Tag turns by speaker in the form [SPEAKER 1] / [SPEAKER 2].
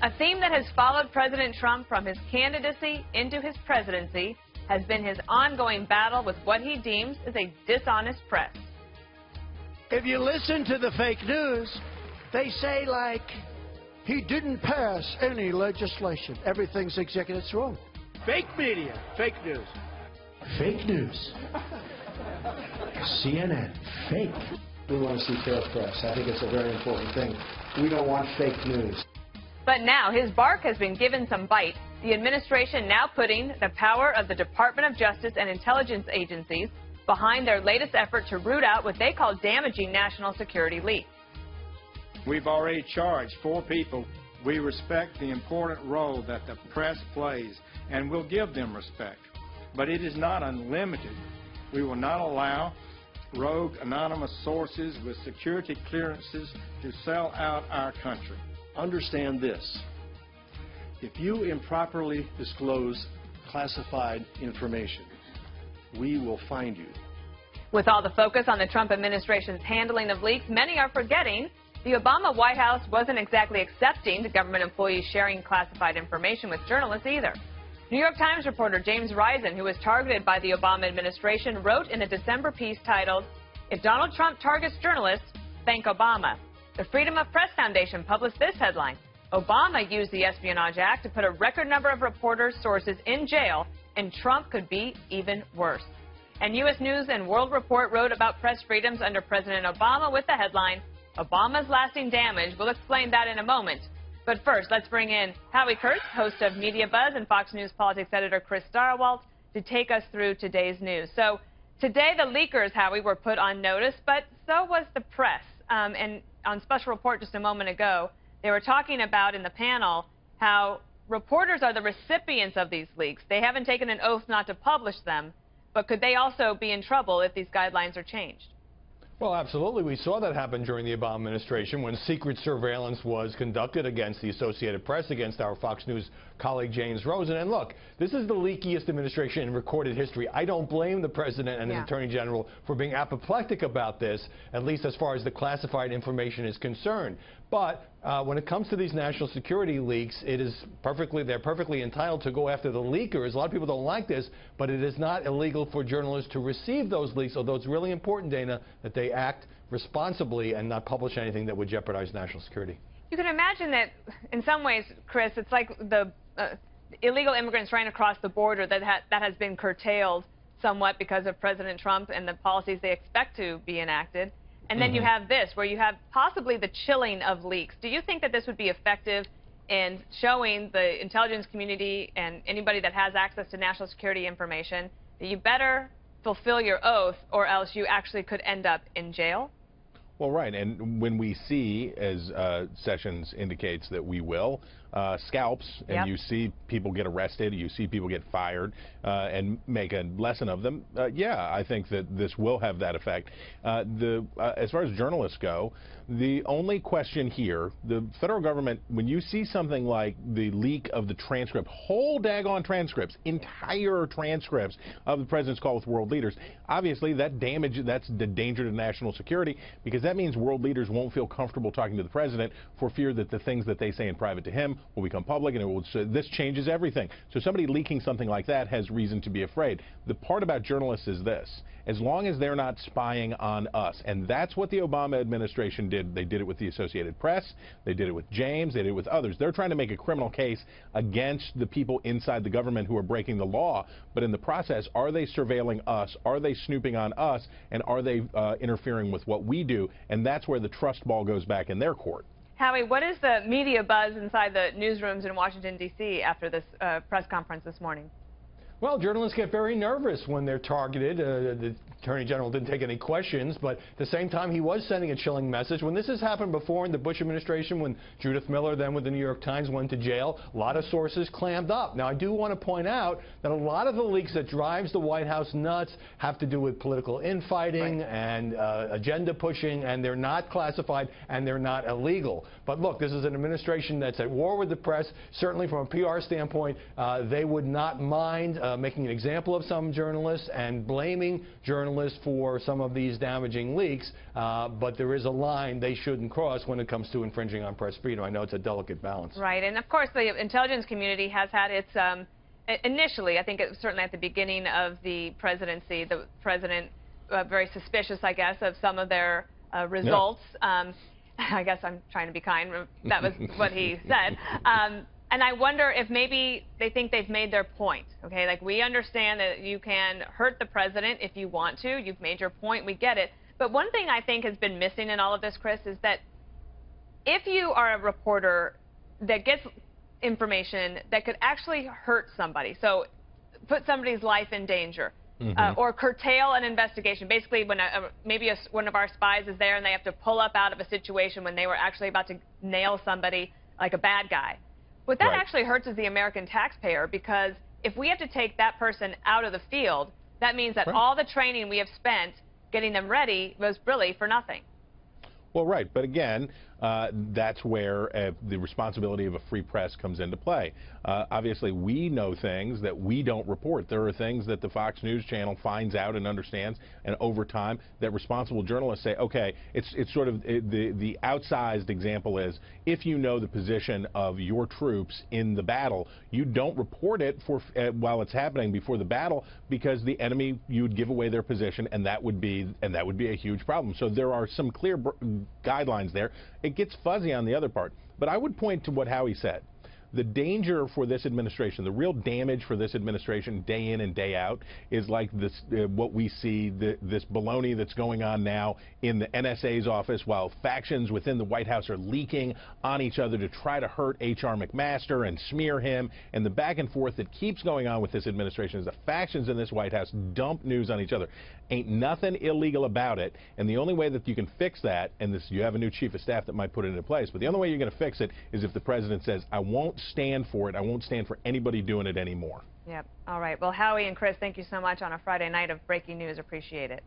[SPEAKER 1] A theme that has followed President Trump from his candidacy into his presidency has been his ongoing battle with what he deems as a dishonest press.
[SPEAKER 2] If you listen to the fake news, they say, like, he didn't pass any legislation. Everything's executive. It's wrong. Fake media, fake news. Fake news. CNN, fake.
[SPEAKER 3] We want to see fair press. I think it's a very important thing. We don't want fake news.
[SPEAKER 1] But now his bark has been given some bite. The administration now putting the power of the Department of Justice and intelligence agencies behind their latest effort to root out what they call damaging national security leaks.
[SPEAKER 4] We've already charged 4 people. We respect the important role that the press plays, and we'll give them respect. But it is not unlimited. We will not allow rogue anonymous sources with security clearances to sell out our country.
[SPEAKER 5] Understand this. If you improperly disclose classified information, we will find you.
[SPEAKER 1] With all the focus on the Trump administration's handling of leaks, many are forgetting the Obama White House wasn't exactly accepting the government employees sharing classified information with journalists either. New York Times reporter James Risen, who was targeted by the Obama administration, wrote in a December piece titled, "If Donald Trump targets journalists, thank Obama." The Freedom of Press Foundation published this headline: Obama used the Espionage Act to put a record number of reporters' sources in jail, and Trump could be even worse. And U.S. News and World Report wrote about press freedoms under President Obama with the headline, Obama's lasting damage. We'll explain that in a moment. But first, let's bring in Howie Kurtz, host of Media Buzz, and Fox News politics editor Chris Stirewalt, to take us through today's news. So today the leakers, Howie, were put on notice, but so was the press. And on Special Report just a moment ago, they were talking about in the panel how reporters are the recipients of these leaks. They haven't taken an oath not to publish them, but could they also be in trouble if these guidelines are changed?
[SPEAKER 6] Well, absolutely. We saw that happen during the Obama administration when secret surveillance was conducted against the Associated Press, against our Fox News colleague James Rosen. And look, this is the leakiest administration in recorded history. I don't blame the president and the attorney general for being apoplectic about this, at least as far as the classified information is concerned. But when it comes to these national security leaks, they're perfectly entitled to go after the leakers. A lot of people don't like this, but it is not illegal for journalists to receive those leaks, although it's really important, Dana, that they act responsibly and not publish anything that would jeopardize national security. You
[SPEAKER 1] can imagine that in some ways, Chris, it's like the illegal immigrants trying to cross the border that has been curtailed somewhat because of President Trump and the policies they expect to be enacted. And then you have this, where you have possibly the chilling of leaks. Do you think that this would be effective in showing the intelligence community and anybody that has access to national security information that you better fulfill your oath or else you actually could end up in jail?
[SPEAKER 7] Well, right, and when we see, as Sessions indicates that we will, scalps, and you see people get arrested, you see people get fired, and make a lesson of them, yeah, I think that this will have that effect. As far as journalists go, the only question here, the federal government, when you see something like the leak of the transcript, whole daggone transcripts, entire transcripts of the president's call with world leaders, obviously that's the danger to national security, because that means world leaders won't feel comfortable talking to the president for fear that the things that they say in private to him will become public, and this changes everything. So somebody leaking something like that has reason to be afraid. The part about journalists is this: as long as they're not spying on us, and that's what the Obama administration did. They did it with the Associated Press, they did it with James, they did it with others. They're trying to make a criminal case against the people inside the government who are breaking the law, but in the process, are they surveilling us, are they snooping on us, and are they interfering with what we do? And that's where the trust ball goes back in their court.
[SPEAKER 1] Howie, what is the media buzz inside the newsrooms in Washington, D.C. after this press conference this morning?
[SPEAKER 6] Well, journalists get very nervous when they're targeted. The Attorney General didn't take any questions, but at the same time, he was sending a chilling message. When this has happened before in the Bush administration, when Judith Miller, then with the New York Times, went to jail, a lot of sources clammed up. Now, I do want to point out that a lot of the leaks that drives the White House nuts have to do with political infighting and agenda pushing, and they're not classified and they're not illegal. But look, this is an administration that's at war with the press. Certainly from a PR standpoint, they would not mind making an example of some journalists and blaming journalists for some of these damaging leaks, but there is a line they shouldn't cross when it comes to infringing on press freedom. I know it's a delicate balance. Right, and of course the intelligence community has had its, initially, I think it was certainly at the beginning of the presidency, the president very suspicious, I guess, of some of their results. Yeah. I guess I'm trying to be kind. That was what he said. And I wonder if maybe they think they've made their point, okay? Like, we understand that you can hurt the president if you want to. You've made your point. We get it. But one thing I think has been missing in all of this, Chris, is that if you are a reporter that gets information that could actually hurt somebody, so put somebody's life in danger, or curtail an investigation. Basically, when maybe one of our spies is there and they have to pull up out of a situation when they were actually about to nail somebody like a bad guy. What that actually hurts is the American taxpayer, because if we have to take that person out of the field, that means that all the training we have spent getting them ready was really for nothing.
[SPEAKER 7] Well, right. But again, that's where the responsibility of a free press comes into play. Obviously, we know things that we don't report. There are things that the Fox News channel finds out and understands, and over time, that responsible journalists say, okay, it's sort of the outsized example is, if you know the position of your troops in the battle, you don't report it for while it's happening before the battle, because the enemy, you would give away their position, and that would be a huge problem. So there are some clear guidelines there. It gets fuzzy on the other part, but I would point to what Howie said. The danger for this administration, the real damage for this administration day in and day out, is like this, what we see, this baloney that's going on now in the NSA's office, while factions within the White House are leaking on each other to try to hurt H.R. McMaster and smear him, and the back and forth that keeps going on with this administration is the factions in this White House dump news on each other. Ain't nothing illegal about it, and the only way that you can fix that, and this, you have a new chief of staff that might put it into place, but the only way you're going to fix it is if the president says, I won't stand for it. I won't stand for anybody doing it anymore.
[SPEAKER 1] Yep. All right. Well, Howie and Chris, thank you so much on a Friday night of breaking news. Appreciate it.